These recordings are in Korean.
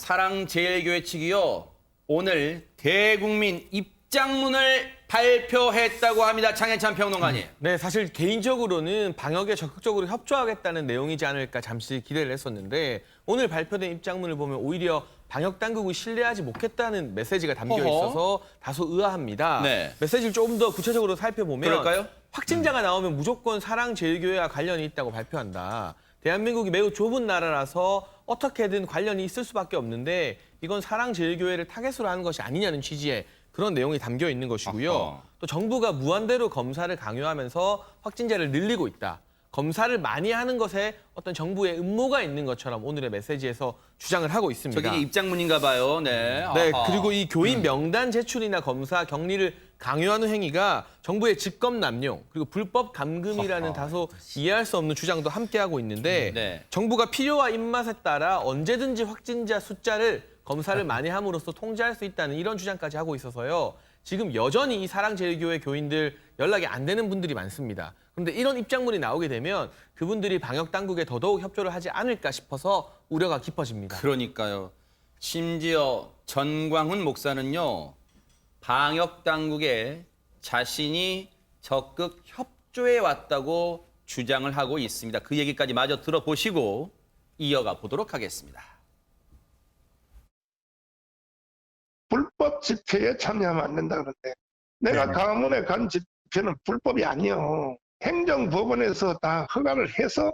사랑제일교회 측이요. 오늘 대국민 입장문을 발표했다고 합니다. 장현찬 평론가님. 네, 사실 개인적으로는 방역에 적극적으로 협조하겠다는 내용이지 않을까 잠시 기대를 했었는데 오늘 발표된 입장문을 보면 오히려 방역 당국을 신뢰하지 못했다는 메시지가 담겨 있어서 다소 의아합니다. 네. 메시지를 조금 더 구체적으로 살펴보면 그럴까요? 확진자가 나오면 무조건 사랑제일교회와 관련이 있다고 발표한다. 대한민국이 매우 좁은 나라라서 어떻게든 관련이 있을 수밖에 없는데 이건 사랑제일교회를 타겟으로 하는 것이 아니냐는 취지의 그런 내용이 담겨 있는 것이고요. 어허. 또 정부가 무한대로 검사를 강요하면서 확진자를 늘리고 있다. 검사를 많이 하는 것에 어떤 정부의 음모가 있는 것처럼 오늘의 메시지에서 주장을 하고 있습니다. 저게 입장문인가 봐요. 네. 네, 아하. 그리고 이 교인 명단 제출이나 검사 격리를 강요하는 행위가 정부의 직권 남용 그리고 불법 감금이라는 다소 이해할 수 없는 주장도 함께하고 있는데 네. 정부가 필요와 입맛에 따라 언제든지 확진자 숫자를 검사를 많이 함으로써 통제할 수 있다는 이런 주장까지 하고 있어서요. 지금 여전히 이 사랑제일교회 교인들 연락이 안 되는 분들이 많습니다. 그런데 이런 입장문이 나오게 되면 그분들이 방역당국에 더더욱 협조를 하지 않을까 싶어서 우려가 깊어집니다. 그러니까요. 심지어 전광훈 목사는요. 방역당국에 자신이 적극 협조해 왔다고 주장을 하고 있습니다. 그 얘기까지 마저 들어보시고 이어가 보도록 하겠습니다. 불법 집회에 참여하면 안 된다 그러는데 내가 광화문에 간 집회는 불법이 아니요. 행정법원에서 다 허가를 해서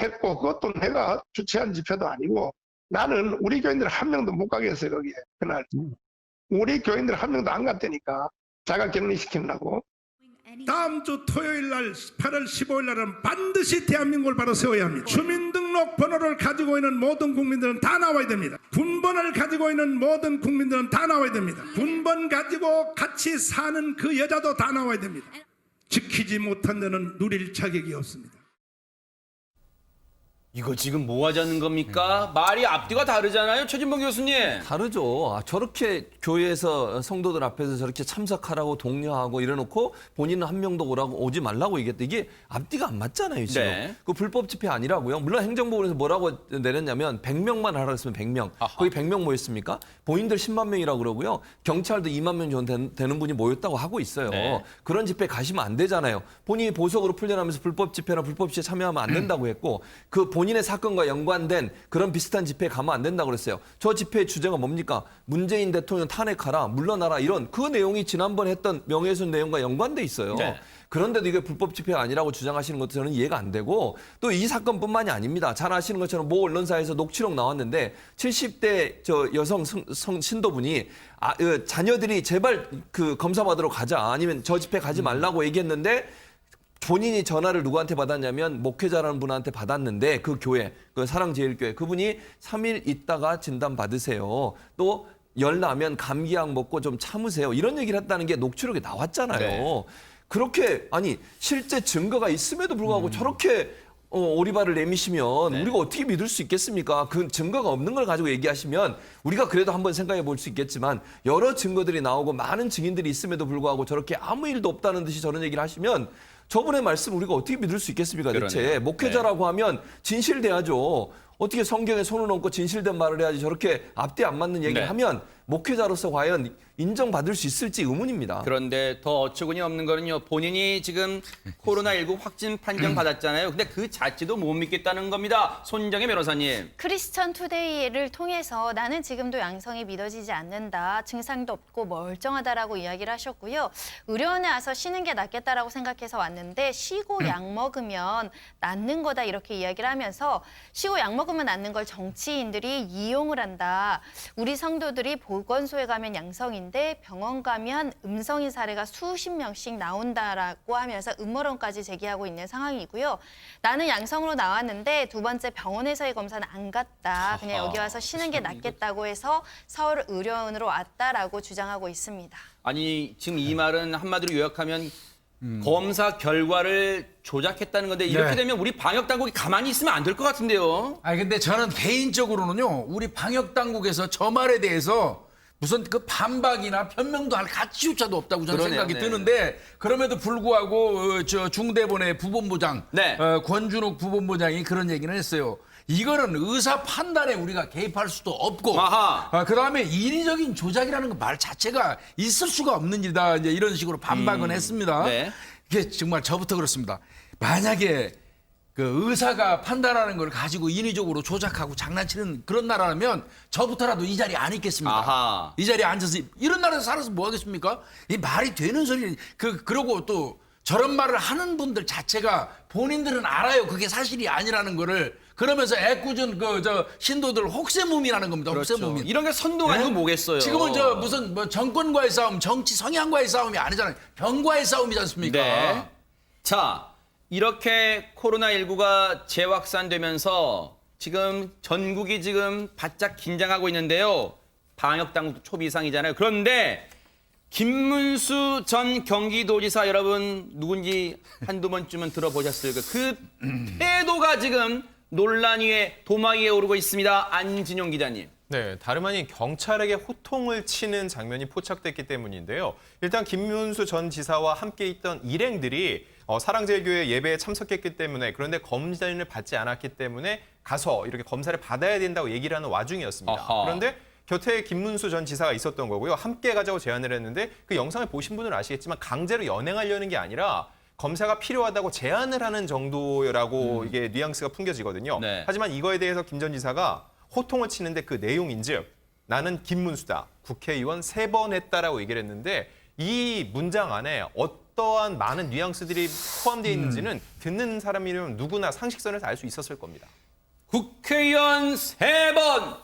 했고 그것도 내가 주최한 집회도 아니고 나는 우리 교인들 한 명도 못 가게 했어요. 거기에 그날 우리 교인들 한 명도 안 갔다니까 자가 격리시키려고. 다음 주 토요일 날 8월 15일 날은 반드시 대한민국을 바로 세워야 합니다. 주민등록번호를 가지고 있는 모든 국민들은 다 나와야 됩니다. 군번을 가지고 있는 모든 국민들은 다 나와야 됩니다. 군번 가지고 같이 사는 그 여자도 다 나와야 됩니다. 지키지 못한 데는 누릴 자격이 없습니다. 이거 지금 뭐 하자는 겁니까? 말이 앞뒤가 다르잖아요. 최진봉 교수님. 다르죠. 저렇게 교회에서 성도들 앞에서 저렇게 참석하라고 독려하고 이래놓고 본인은 한 명도 오지 말라고 얘기했다. 이게 앞뒤가 안 맞잖아요, 지금. 네. 그 불법 집회 아니라고요. 물론 행정부에서 뭐라고 내렸냐면 100명만 하라고 했으면 100명. 아하. 거기 100명 모였습니까? 본인들 10만 명이라고 그러고요. 경찰도 2만 명 정도 되는 분이 모였다고 하고 있어요. 네. 그런 집회 가시면 안 되잖아요. 본인이 보석으로 풀려나면서 불법 집회나 불법 집회에 참여하면 안 된다고 했고 그 본인의 사건과 연관된 그런 비슷한 집회에 가면 안 된다고 그랬어요. 저 집회의 주제가 뭡니까? 문재인 대통령 탄핵하라, 물러나라 이런 그 내용이 지난번 했던 명예훼손 내용과 연관돼 있어요. 네. 그런데도 이게 불법 집회가 아니라고 주장하시는 것도 저는 이해가 안 되고 또 이 사건뿐만이 아닙니다. 잘 아시는 것처럼 모 언론사에서 녹취록 나왔는데 70대 저 여성 신도분이 자녀들이 제발 그 검사 받으러 가자 아니면 저 집회 가지 말라고 얘기했는데 본인이 전화를 누구한테 받았냐면 목회자라는 분한테 받았는데 그 교회, 그 사랑제일교회 그분이 3일 있다가 진단 받으세요. 또 열 나면 감기약 먹고 좀 참으세요. 이런 얘기를 했다는 게 녹취록에 나왔잖아요. 네. 그렇게 아니 실제 증거가 있음에도 불구하고 저렇게 오리발을 내미시면 네. 우리가 어떻게 믿을 수 있겠습니까? 그 증거가 없는 걸 가지고 얘기하시면 우리가 그래도 한번 생각해 볼 수 있겠지만 여러 증거들이 나오고 많은 증인들이 있음에도 불구하고 저렇게 아무 일도 없다는 듯이 저런 얘기를 하시면 저분의 말씀 우리가 어떻게 믿을 수 있겠습니까? 대체 그러네요. 목회자라고 하면 진실돼야죠. 어떻게 성경에 손을 얹고 진실된 말을 해야지 저렇게 앞뒤 안 맞는 얘기를 네. 하면 목회자로서 과연 인정받을 수 있을지 의문입니다. 그런데 더 어처구니 없는 거는요. 본인이 지금 코로나19 확진 판정 받았잖아요. 근데 그 자체도 못 믿겠다는 겁니다. 손정혜 변호사님. 크리스천 투데이를 통해서 나는 지금도 양성이 믿어지지 않는다. 증상도 없고 멀쩡하다라고 이야기를 하셨고요. 의료원에 와서 쉬는 게 낫겠다라고 생각해서 왔는데 쉬고 약 먹으면 낫는 거다 이렇게 이야기를 하면서 쉬고 약 먹으면 낫는 걸 정치인들이 이용을 한다. 우리 성도들이 보건소에 가면 양성인데 병원 가면 음성인 사례가 수십 명씩 나온다라고 하면서 음모론까지 제기하고 있는 상황이고요. 나는 양성으로 나왔는데 두 번째 병원에서의 검사는 안 갔다. 그냥 여기 와서 쉬는 게 낫겠다고 해서 서울 의료원으로 왔다라고 주장하고 있습니다. 아니 지금 이 말은 한마디로 요약하면 검사 결과를 조작했다는 건데 이렇게 네. 되면 우리 방역 당국이 가만히 있으면 안 될 것 같은데요. 아니 근데 저는 개인적으로는요. 우리 방역 당국에서 저 말에 대해서 무슨 그 반박이나 변명도 할 가치조차도 없다고 저는 그러네요. 생각이 네. 드는데 그럼에도 불구하고 저 중대본의 부본부장 네. 권준욱 부본부장이 그런 얘기는 했어요. 이거는 의사 판단에 우리가 개입할 수도 없고, 아하. 그다음에 인위적인 조작이라는 그 말 자체가 있을 수가 없는 일이다. 이제 이런 식으로 반박은 했습니다. 네. 이게 정말 저부터 그렇습니다. 만약에 그 의사가 판단하는 걸 가지고 인위적으로 조작하고 장난치는 그런 나라라면 저부터라도 이 자리에 안 있겠습니다. 아하. 이 자리에 앉아서 이런 나라에서 살아서 뭐 하겠습니까? 이 말이 되는 소리. 그러고 또 저런 말을 하는 분들 자체가 본인들은 알아요. 그게 사실이 아니라는 거를. 그러면서 애꿎은 신도들 혹세무민하는 겁니다. 혹세무민. 이런 게 선동 아니고 네? 뭐겠어요. 지금은 무슨 정권과의 싸움, 정치 성향과의 싸움이 아니잖아요. 병과의 싸움이지 않습니까? 네. 자, 이렇게 코로나19가 재확산되면서 지금 전국이 지금 바짝 긴장하고 있는데요. 방역당국도 초비상이잖아요. 그런데 김문수 전 경기도지사 여러분 누군지 한두 번쯤은 들어보셨을 거예요. 그 태도가 지금 논란 위에 도마 위에 오르고 있습니다. 안진용 기자님. 네, 다름 아닌 경찰에게 호통을 치는 장면이 포착됐기 때문인데요. 일단 김문수 전 지사와 함께 있던 일행들이 사랑제일교회 예배에 참석했기 때문에 그런데 검진을 받지 않았기 때문에 가서 이렇게 검사를 받아야 된다고 얘기를 하는 와중이었습니다. 아하. 그런데 곁에 김문수 전 지사가 있었던 거고요. 함께 가자고 제안을 했는데 그 영상을 보신 분들은 아시겠지만 강제로 연행하려는 게 아니라 검사가 필요하다고 제안을 하는 정도라고 이게 뉘앙스가 풍겨지거든요. 네. 하지만 이거에 대해서 김 전 지사가 호통을 치는데 그 내용인즉 나는 김문수다. 국회의원 3번 했다라고 얘기를 했는데 이 문장 안에 어떠한 많은 뉘앙스들이 포함되어 있는지는 듣는 사람이면 누구나 상식선에서 알 수 있었을 겁니다. 국회의원 3번!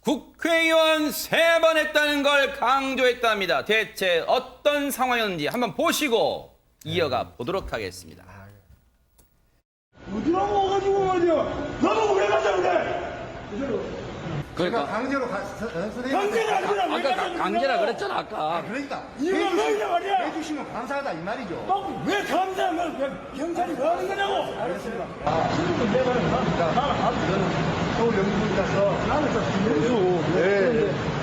국회의원 3번 했다는 걸 강조했답니다. 대체 어떤 상황이었는지 한번 보시고 이어가 보도록 하겠습니다. 어디로 와가지고 말이야. 너는 왜 가자 그래? 그러니까 강제로 강제가 아니라 왜 가자 강제라 그랬잖아 아까. 그러니까 이유가 뭐냐 말이야. 해주시면 감사하다 이 말이죠. 왜 감사하면 왜 경찰이 뭐 하는 거냐고. 알겠습니다. 지금은 내가 나는 서울 영국이라서 나는 저 김문수.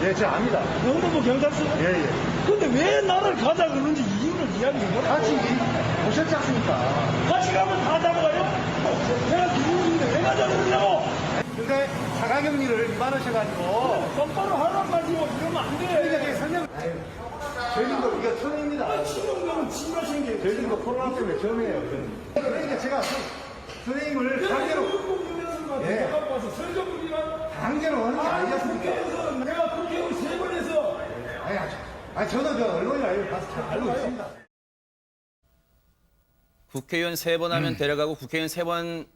예, 제가 압니다. 영등포 경찰서? 예. 근데 왜 나를 가자 그러는지 이유를 이야기해보라. 같이 오셨지 않습니까? 같이 가면 다 잡아가요? 내가 김문수인데 왜 가자 그러냐고. 근데 자가격리를 위반하셔가지고 똑바로 하란 말이고 이러면 안 돼. 그러니까 설명. 저희도 이거 처음입니다. 신용병은 지나신 게. 저희도 코로나 때문에 처음이에요. 그러니까 제가 선생님을 강제로 강제로 하는 게 아니었습니까? 내가 국회의원 3번 해서. 아니 저도 저 언론이 봐서 잘 알고 있습니다. 국회의원 3번 하면 데려가고 국회의원 3번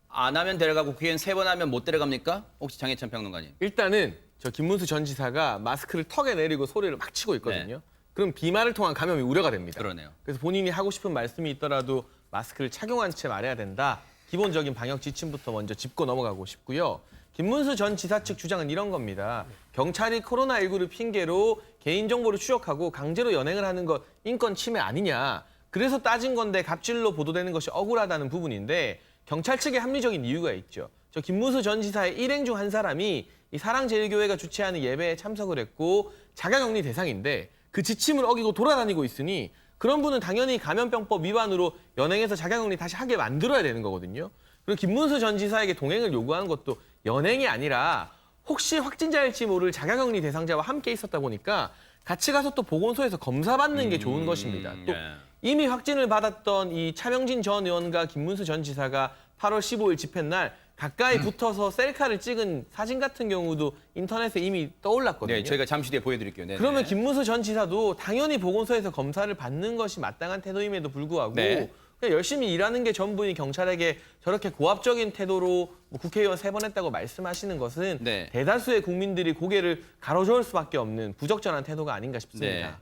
안 하면 데려가고 국회의원 3번 하면 못 데려갑니까? 혹시 장혜찬 평론가님. 일단은 저 김문수 전 지사가 마스크를 턱에 내리고 소리를 막 치고 있거든요. 네. 그럼 비말을 통한 감염이 우려가 됩니다. 그러네요. 그래서 본인이 하고 싶은 말씀이 있더라도 마스크를 착용한 채 말해야 된다. 기본적인 방역 지침부터 먼저 짚고 넘어가고 싶고요. 김문수 전 지사 측 주장은 이런 겁니다. 경찰이 코로나19를 핑계로 개인정보를 추적하고 강제로 연행을 하는 것 인권 침해 아니냐. 그래서 따진 건데 갑질로 보도되는 것이 억울하다는 부분인데 경찰 측의 합리적인 이유가 있죠. 저 김문수 전 지사의 일행 중 한 사람이 이 사랑제일교회가 주최하는 예배에 참석을 했고 자가격리 대상인데 그 지침을 어기고 돌아다니고 있으니 그런 분은 당연히 감염병법 위반으로 연행해서 자가격리 다시 하게 만들어야 되는 거거든요. 그리고 김문수 전 지사에게 동행을 요구하는 것도 연행이 아니라 혹시 확진자일지 모를 자가격리 대상자와 함께 있었다 보니까 같이 가서 또 보건소에서 검사받는 게 좋은 것입니다. 또 이미 확진을 받았던 이 차명진 전 의원과 김문수 전 지사가 8월 15일 집회날 가까이 붙어서 셀카를 찍은 사진 같은 경우도 인터넷에 이미 떠올랐거든요. 네, 저희가 잠시 뒤에 보여드릴게요. 네네. 그러면 김문수 전 지사도 당연히 보건소에서 검사를 받는 것이 마땅한 태도임에도 불구하고 네. 그냥 열심히 일하는 게 전부인 경찰에게 저렇게 고압적인 태도로 뭐 국회의원 3번 했다고 말씀하시는 것은 네. 대다수의 국민들이 고개를 가로저을 수밖에 없는 부적절한 태도가 아닌가 싶습니다. 네.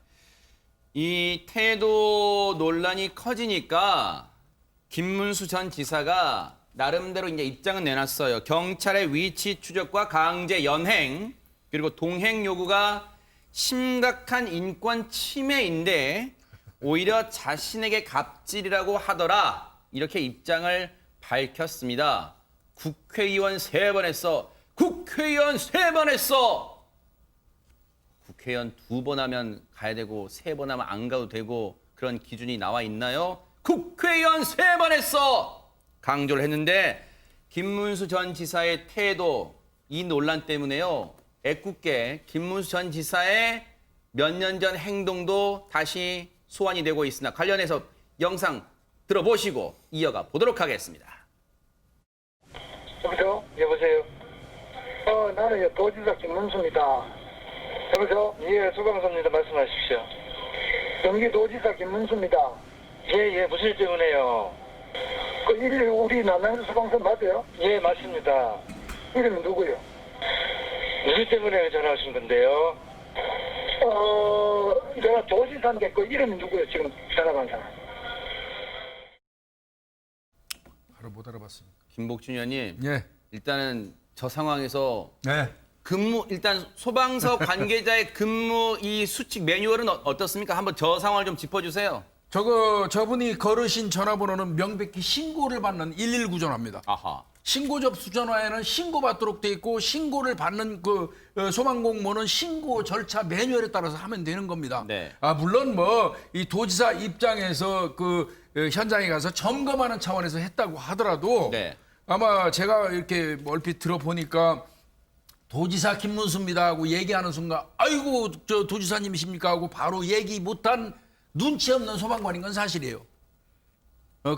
이 태도 논란이 커지니까 김문수 전 지사가 나름대로 이제 입장은 내놨어요. 경찰의 위치 추적과 강제 연행 그리고 동행 요구가 심각한 인권 침해인데 오히려 자신에게 갑질이라고 하더라. 이렇게 입장을 밝혔습니다. 국회의원 3번 했어. 국회의원 3번 했어. 국회의원 2번 하면 가야 되고 3번 하면 안 가도 되고 그런 기준이 나와 있나요? 국회의원 3번 했어. 강조를 했는데 김문수 전 지사의 태도, 이 논란 때문에요. 애꿎게 김문수 전 지사의 몇 년 전 행동도 다시 소환이 되고 있으나 관련해서 영상 들어보시고 이어가 보도록 하겠습니다. 여보세요? 나는 도지사 김문수입니다. 여보세요? 예, 수방사입니다. 말씀하십시오. 경기도지사 김문수입니다. 예, 무슨 일 때문에요? 우리 남양주 수방사 맞아요? 예, 맞습니다. 이름이 누구요? 무슨 때문에 전화하신 건데요? 내가 도지사인데 그 이름이 누구요? 지금 전화 받은 사람. 바로 못 알아봤습니다. 김복준 의원님, 예. 일단은 저 상황에서 네. 일단 소방서 관계자의 근무 이 수칙 매뉴얼은 어떻습니까? 한번 저 상황을 좀 짚어주세요. 저분이 걸으신 전화번호는 명백히 신고를 받는 119 전화입니다. 아하. 신고 접수 전화에는 신고받도록 돼 있고 신고를 받는 그 소방공무원은 신고 절차 매뉴얼에 따라서 하면 되는 겁니다. 네. 물론 뭐 이 도지사 입장에서 그 현장에 가서 점검하는 차원에서 했다고 하더라도 네. 아마 제가 이렇게 얼핏 들어보니까 도지사 김문수입니다 하고 얘기하는 순간 아이고 저 도지사님이십니까 하고 바로 얘기 못한 눈치 없는 소방관인 건 사실이에요.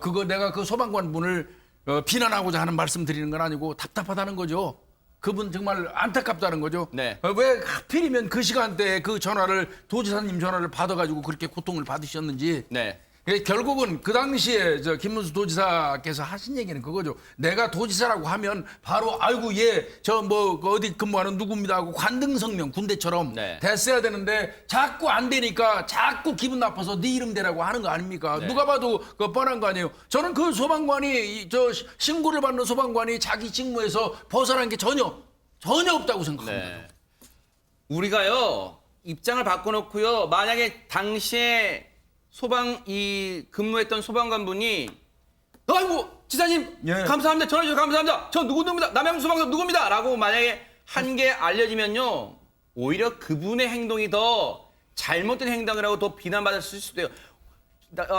그거 내가 그 소방관 분을 비난하고자 하는 말씀 드리는 건 아니고 답답하다는 거죠. 그분 정말 안타깝다는 거죠. 네. 왜 하필이면 그 시간대에 그 전화를 도지사님 전화를 받아가지고 그렇게 고통을 받으셨는지. 네. 결국은 그 당시에 저 김문수 도지사께서 하신 얘기는 그거죠. 내가 도지사라고 하면 바로 아이고 저 뭐 어디 근무하는 누구입니다 하고 관등 성명 군대처럼 네. 됐어야 되는데 자꾸 안 되니까 자꾸 기분 나빠서 네 이름 대라고 하는 거 아닙니까? 네. 누가 봐도 그 뻔한 거 아니에요. 저는 그 소방관이 저 신고를 받는 소방관이 자기 직무에서 벗어난 게 전혀 없다고 생각합니다. 네. 우리가요 입장을 바꿔놓고요. 만약에 당시에 근무했던 소방관분이 아이고 지사님 예. 감사합니다. 전화 주셔서 감사합니다. 저 누구입니다. 남양주 소방서 누구입니다. 라고 만약에 한 게 알려지면요 오히려 그분의 행동이 더 잘못된 행동이라고 더 비난받을 수도 있어요.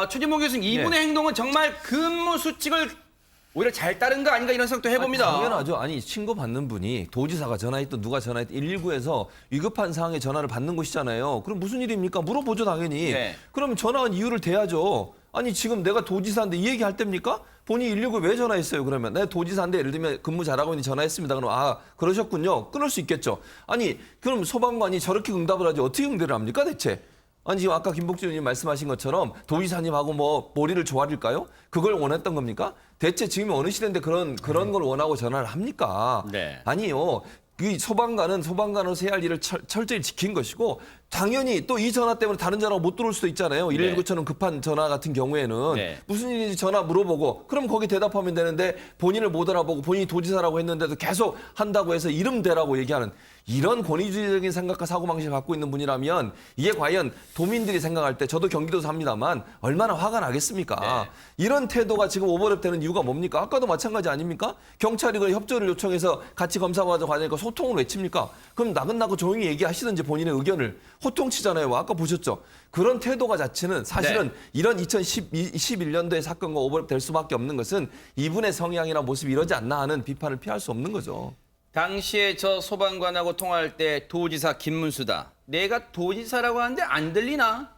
최진봉 교수님 이분의 행동은 정말 근무 수칙을 오히려 잘 따른 거 아닌가 이런 생각도 해봅니다. 당연하죠. 아니 신고받는 분이 도지사가 전화했든 누가 전화했든 119에서 위급한 상황에 전화를 받는 곳이잖아요. 그럼 무슨 일입니까? 물어보죠 당연히. 네. 그럼 전화한 이유를 대야죠. 아니 지금 내가 도지사인데 이 얘기 할 때입니까? 본인이 119 왜 전화했어요 그러면? 내가 도지사인데 예를 들면 근무 잘하고 있는 전화했습니다. 그럼 그러셨군요. 끊을 수 있겠죠. 아니 그럼 소방관이 저렇게 응답을 하지 어떻게 응대를 합니까 대체? 아니 지금 아까 김복준 의원님 말씀하신 것처럼 도지사님하고 뭐 머리를 조아릴까요? 그걸 원했던 겁니까? 대체 지금 어느 시대인데 그런 걸 원하고 전화를 합니까? 네. 아니요. 이 소방관으로서 해야 할 일을 철저히 지킨 것이고 당연히 또 이 전화 때문에 다른 전화가 못 들어올 수도 있잖아요. 119처럼 급한 전화 같은 경우에는 네. 무슨 일인지 전화 물어보고 그럼 거기 대답하면 되는데 본인을 못 알아보고 본인이 도지사라고 했는데도 계속 한다고 해서 이름 대라고 얘기하는 이런 권위주의적인 생각과 사고방식을 갖고 있는 분이라면 이게 과연 도민들이 생각할 때 저도 경기도 삽니다만 얼마나 화가 나겠습니까? 네. 이런 태도가 지금 오버랩 되는 이유가 뭡니까? 아까도 마찬가지 아닙니까? 경찰이 그 협조를 요청해서 같이 검사받아 가니까 소통을 외칩니까? 그럼 나긋나긋 조용히 얘기하시든지 본인의 의견을 호통치잖아요. 아까 보셨죠? 그런 태도가 자체는 사실은 네. 이런 2011년도의 사건과 오버랩 될 수밖에 없는 것은 이분의 성향이나 모습이 이러지 않나 하는 비판을 피할 수 없는 거죠. 당시에 저 소방관하고 통화할 때 도지사 김문수다. 내가 도지사라고 하는데 안 들리나?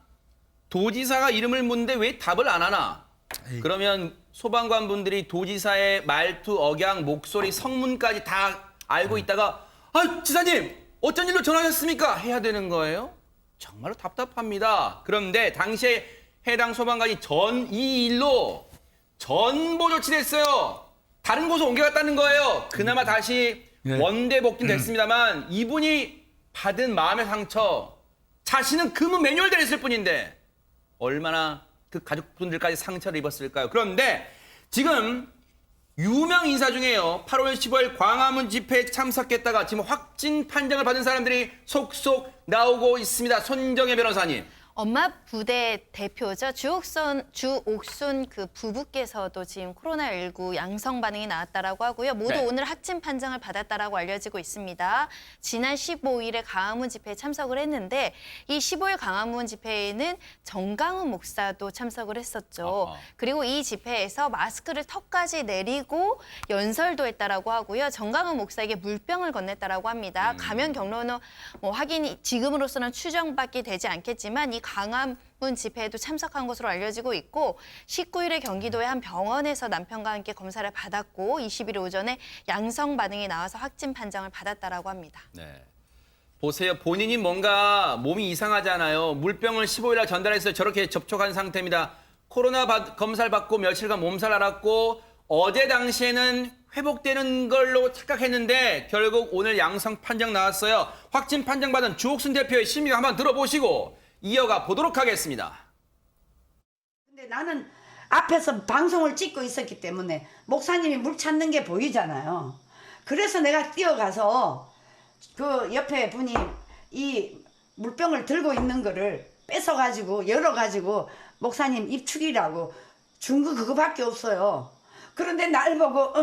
도지사가 이름을 묻는데 왜 답을 안 하나? 그러면 소방관 분들이 도지사의 말투, 억양, 목소리, 성문까지 다 알고 있다가 지사님 어쩐 일로 전화하셨습니까? 해야 되는 거예요? 정말로 답답합니다. 그런데 당시에 해당 소방관이 이 일로 전보 조치됐어요. 다른 곳으로 옮겨갔다는 거예요. 그나마 다시 원대 복귀됐습니다만 이분이 받은 마음의 상처 자신은 근무 매뉴얼대로 했을 뿐인데 얼마나 그 가족분들까지 상처를 입었을까요? 그런데 지금 유명 인사 중에요. 8월 15일 광화문 집회에 참석했다가 지금 확진 판정을 받은 사람들이 속속 나오고 있습니다. 손정혜 변호사님. 엄마 부대 대표죠. 주옥순 그 부부께서도 지금 코로나19 양성 반응이 나왔다라고 하고요. 모두 네. 오늘 확진 판정을 받았다라고 알려지고 있습니다. 지난 15일에 광화문 집회에 참석을 했는데 이 15일 광화문 집회에는 정강훈 목사도 참석을 했었죠. 아하. 그리고 이 집회에서 마스크를 턱까지 내리고 연설도 했다라고 하고요. 정강훈 목사에게 물병을 건넸다라고 합니다. 감염 경로는 뭐 확인이 지금으로서는 추정밖에 되지 않겠지만 이 광화문 집회에도 참석한 것으로 알려지고 있고 19일에 경기도의 한 병원에서 남편과 함께 검사를 받았고 20일 오전에 양성 반응이 나와서 확진 판정을 받았다라고 합니다. 네. 보세요. 본인이 뭔가 몸이 이상하잖아요. 물병을 15일 날 전달해서 저렇게 접촉한 상태입니다. 코로나 검사를 받고 며칠간 몸살 앓았고 어제 당시에는 회복되는 걸로 착각했는데 결국 오늘 양성 판정 나왔어요. 확진 판정 받은 주옥순 대표의 심의가 한번 들어보시고 이어가 보도록 하겠습니다. 근데 나는 앞에서 방송을 찍고 있었기 때문에 목사님이 물 찾는 게 보이잖아요. 그래서 내가 뛰어가서 그 옆에 분이 이 물병을 들고 있는 거를 뺏어가지고 열어가지고 목사님 입축이라고 준 거 그거밖에 없어요. 그런데 날 보고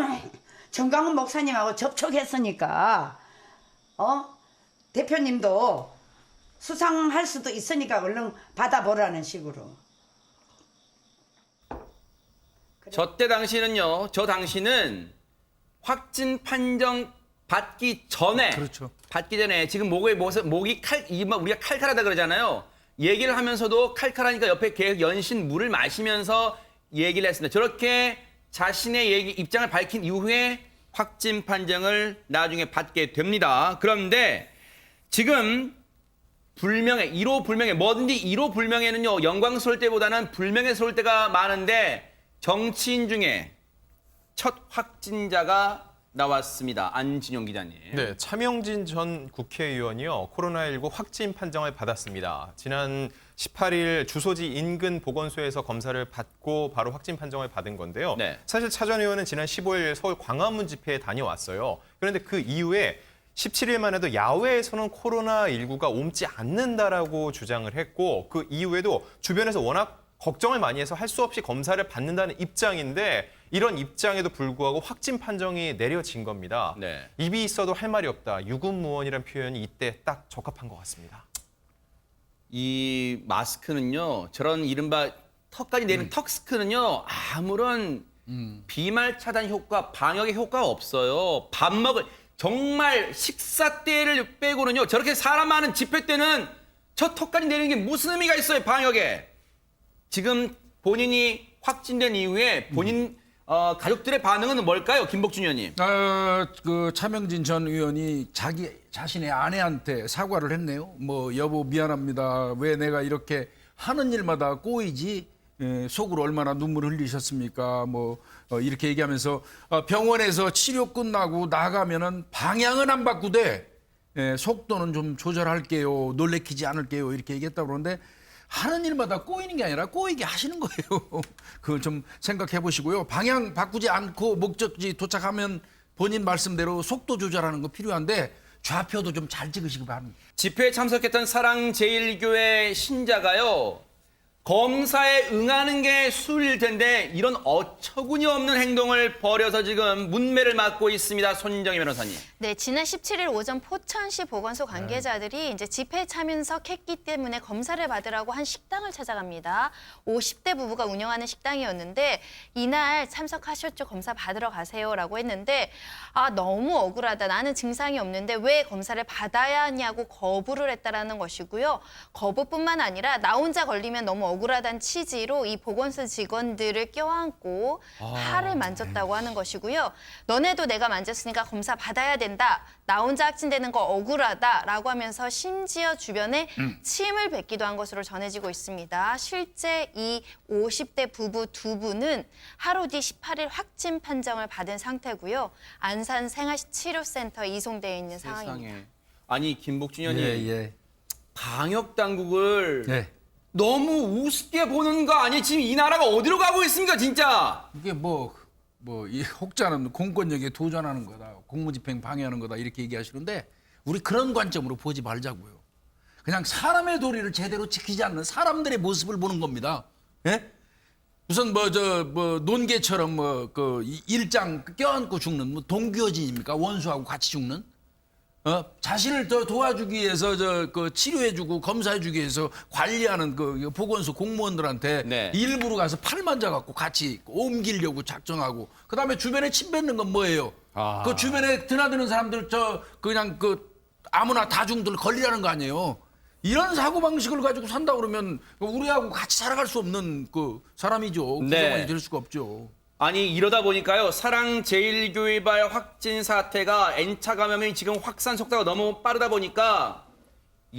정강훈 목사님하고 접촉했으니까 대표님도 수상할 수도 있으니까 얼른 받아보라는 식으로. 저 당시는 확진 판정 받기 전에, 그렇죠. 받기 전에 지금 목이 우리가 칼칼하다 그러잖아요. 얘기를 하면서도 칼칼하니까 옆에 계속 연신 물을 마시면서 얘기를 했습니다. 저렇게 자신의 입장을 밝힌 이후에 확진 판정을 나중에 받게 됩니다. 그런데 지금 불명예, 1호 불명예, 뭐든지 1호 불명예는요, 영광스러울 때보다는 불명예스러울 때가 많은데 정치인 중에 첫 확진자가 나왔습니다. 안진용 기자님. 네, 차명진 전 국회의원이요. 코로나19 확진 판정을 받았습니다. 지난 18일 주소지 인근 보건소에서 검사를 받고 바로 확진 판정을 받은 건데요. 네. 사실 차 전 의원은 지난 15일 서울 광화문 집회에 다녀왔어요. 그런데 그 이후에 17일만 해도 야외에서는 코로나19가 옮지 않는다라고 주장을 했고 그 이후에도 주변에서 워낙 걱정을 많이 해서 할 수 없이 검사를 받는다는 입장인데 이런 입장에도 불구하고 확진 판정이 내려진 겁니다. 네. 입이 있어도 할 말이 없다. 유군무원이라는 표현이 이때 딱 적합한 것 같습니다. 이 마스크는요, 저런 이른바 턱까지 내리는 턱스크는요, 아무런 비말 차단 효과, 방역의 효과가 없어요. 정말 식사 때를 빼고는요, 저렇게 사람 많은 집회 때는 저 턱까지 내리는 게 무슨 의미가 있어요, 방역에. 지금 본인이 확진된 이후에 본인 가족들의 반응은 뭘까요, 김복준 의원님? 그 차명진 전 의원이 자기 자신의 아내한테 사과를 했네요. 뭐 여보 미안합니다. 왜 내가 이렇게 하는 일마다 꼬이지? 속으로 얼마나 눈물 흘리셨습니까? 뭐 이렇게 얘기하면서 병원에서 치료 끝나고 나가면은 방향은 안 바꾸되 속도는 좀 조절할게요. 놀래키지 않을게요. 이렇게 얘기했다고 그러는데 하는 일마다 꼬이는 게 아니라 꼬이게 하시는 거예요. 그걸 좀 생각해 보시고요. 방향 바꾸지 않고 목적지 도착하면 본인 말씀대로 속도 조절하는 거 필요한데 좌표도 좀 잘 찍으시기 바랍니다. 집회에 참석했던 사랑제일교회 신자가요, 검사에 응하는 게 수일 텐데 이런 어처구니 없는 행동을 벌여서 지금 문매를 맞고 있습니다. 손정희 변호사님. 네, 지난 17일 오전 포천시 보건소 관계자들이 이제 집회에 참석했기 때문에 검사를 받으라고 한 식당을 찾아갑니다. 50대 부부가 운영하는 식당이었는데 이날 참석하셨죠? 검사 받으러 가세요라고 했는데 너무 억울하다. 나는 증상이 없는데 왜 검사를 받아야 하냐고 거부를 했다라는 것이고요. 거부뿐만 아니라 나 혼자 걸리면 너무 억울하다는 취지로 이 보건소 직원들을 껴안고 팔을 만졌다고 하는 것이고요. 너네도 내가 만졌으니까 검사 받아야 된다. 나 혼자 확진되는 거 억울하다라고 하면서 심지어 주변에 침을 뱉기도 한 것으로 전해지고 있습니다. 실제 이 50대 부부 두 분은 하루 뒤 18일 확진 판정을 받은 상태고요. 안산 생활치료센터에 이송되어 있는 상황입니다. 아니 김복준 의원님, 방역 당국을 네. 너무 우습게 보는 거 아니? 지금 이 나라가 어디로 가고 있습니까, 진짜? 이게 이 혹자는 공권력에 도전하는 거다, 공무집행 방해하는 거다 이렇게 얘기하시는데 우리 그런 관점으로 보지 말자고요. 그냥 사람의 도리를 제대로 지키지 않는 사람들의 모습을 보는 겁니다. 예? 무슨 논개처럼 일장 껴안고 죽는 동교진입니까? 원수하고 같이 죽는? 자신을 더 도와주기 위해서 치료해주고 검사해주기 위해서 관리하는 그 보건소 공무원들한테 네. 일부러 가서 팔 만져갖고 같이 옮기려고 작정하고 그다음에 주변에 침 뱉는 건 뭐예요? 그 주변에 드나드는 사람들 그냥 아무나 다중들 걸리라는 거 아니에요? 이런 사고 방식을 가지고 산다 그러면 우리하고 같이 살아갈 수 없는 그 사람이죠. 구성원이 될 수가 없죠. 아니 이러다 보니까요 사랑제일교회발 확진 사태가 N차 감염이 지금 확산 속도가 너무 빠르다 보니까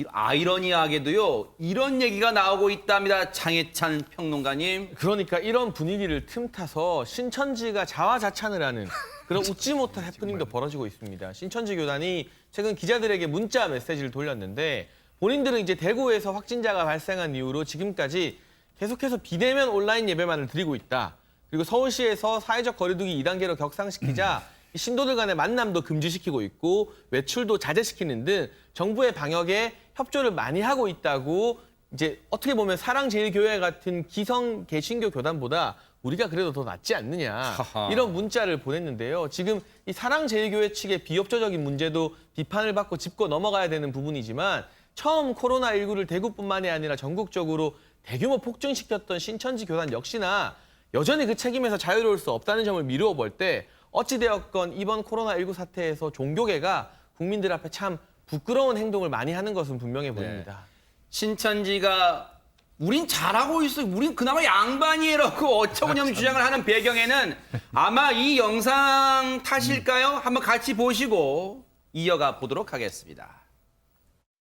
아이러니하게도요 이런 얘기가 나오고 있답니다. 장혜찬 평론가님. 그러니까 이런 분위기를 틈타서 신천지가 자화자찬을 하는 그런 웃지 못할 해프닝도 벌어지고 있습니다. 신천지 교단이 최근 기자들에게 문자 메시지를 돌렸는데 본인들은 이제 대구에서 확진자가 발생한 이후로 지금까지 계속해서 비대면 온라인 예배만을 드리고 있다. 그리고 서울시에서 사회적 거리두기 2단계로 격상시키자 이 신도들 간의 만남도 금지시키고 있고 외출도 자제시키는 등 정부의 방역에 협조를 많이 하고 있다고 이제 어떻게 보면 사랑제일교회 같은 기성 개신교 교단보다 우리가 그래도 더 낫지 않느냐 하하. 이런 문자를 보냈는데요. 지금 이 사랑제일교회 측의 비협조적인 문제도 비판을 받고 짚고 넘어가야 되는 부분이지만 처음 코로나19를 대구뿐만이 아니라 전국적으로 대규모 폭증시켰던 신천지 교단 역시나 여전히 그 책임에서 자유로울 수 없다는 점을 미루어 볼 때 어찌되었건 이번 코로나19 사태에서 종교계가 국민들 앞에 참 부끄러운 행동을 많이 하는 것은 분명해 보입니다. 신천지가 우린 잘하고 있어. 우린 그나마 양반이라고 어처구니없는 주장을 하는 배경에는 아마 이 영상 탓일까요? 한번 같이 보시고 이어가 보도록 하겠습니다.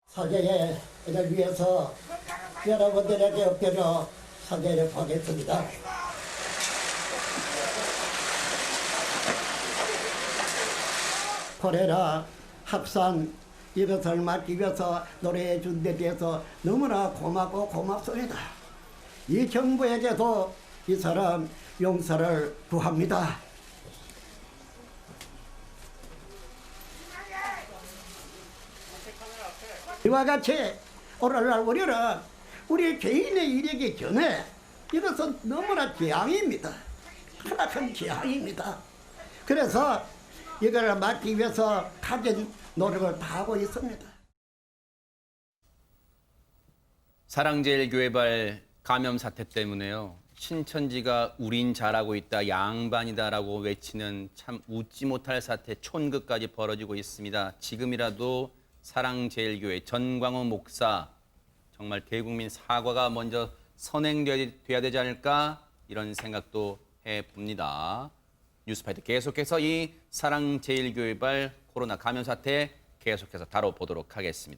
사죄를 위해서 여러분들에게 엎드려 사죄를 하겠습니다. 코레라 확산 이것을 막기 위해서 노래해 준 데 대해서 너무나 고맙고 고맙습니다. 이 정부에게도 이 사람 용서를 구합니다. 이와 같이 오늘날 우리는 우리 개인의 이력이 전에 이것은 너무나 재앙입니다. 크나큰 재앙입니다. 그래서 이걸 막기 위해서 가진 노력을 다하고 있습니다. 사랑제일교회발 감염 사태 때문에요. 신천지가 우린 잘하고 있다, 양반이다라고 외치는 참 웃지 못할 사태 촌극까지 벌어지고 있습니다. 지금이라도 사랑제일교회 전광훈 목사 정말 대국민 사과가 먼저 선행돼야 되지 않을까 이런 생각도 해봅니다. 뉴스파이트 계속해서 이 사랑제일교회발 코로나 감염 사태 계속해서 다뤄보도록 하겠습니다.